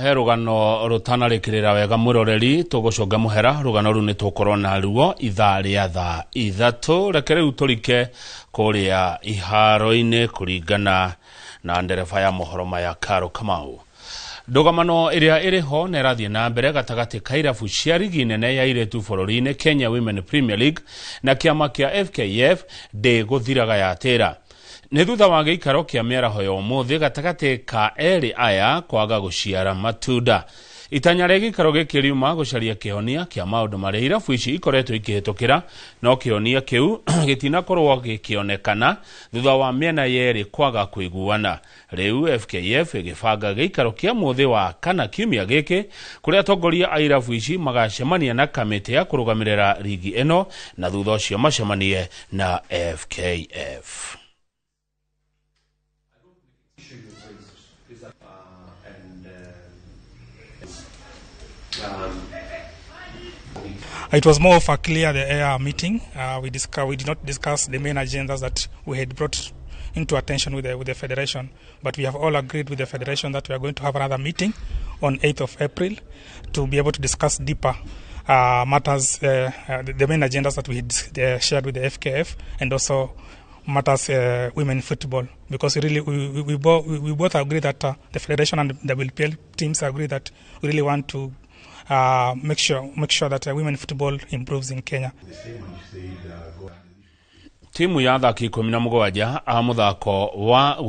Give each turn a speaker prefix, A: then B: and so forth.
A: He rugano rutanarikirira wega mwiroreri tugucunga muhera rugano ru ni tukorwo na ruo ithaa ria thaa ithatu reke riu turike kuria iharo-ini kuringana na ndereba ya mohoro maya Karo Kamau. Ndũgamano iria iriho na irathie na mbere gatagati ka irabu cia ligi nene ya airetu bururi-ini Kenya Women Premier League na kiama kia FKF de guthiraga yatira. Nĩ thutha wa gĩikaro kĩa mĩaraho ya ũmũthĩ gatagati ka eri aya kwaga gũciara matunda. Itanya rĩa gĩikaro gĩkĩ riuma gũcaria kĩhonia kĩa maũndũ marĩa irabu ici ikoretwo ikĩhĩtũkĩra, no kĩhonia kĩu gĩtinakorwo gĩkĩonekana thutha wa mĩena yerĩ kwaga kũiguana. Rĩu FKF ĩgĩbanga gĩikaro kĩa mũthĩ wa kana kiumia gĩkĩ kũrĩa atongoria a irabu ici magacemania na kamĩtĩ ya kũrũgamĩrĩra ligi ĩno na thutha ũcio macemanie na FKF.
B: It was more of a clear the air meeting. We did not discuss the main agendas that we had brought into attention with the federation, but we have all agreed with the federation that we are going to have another meeting on 8th of April to be able to discuss deeper matters, the main agendas that we had shared with the FKF, and also matters women football, because really we both agree that the federation and the WPL teams agree that we really want to make sure that women football improves in Kenya.
A: Timu ya athaki 17 a muthako wa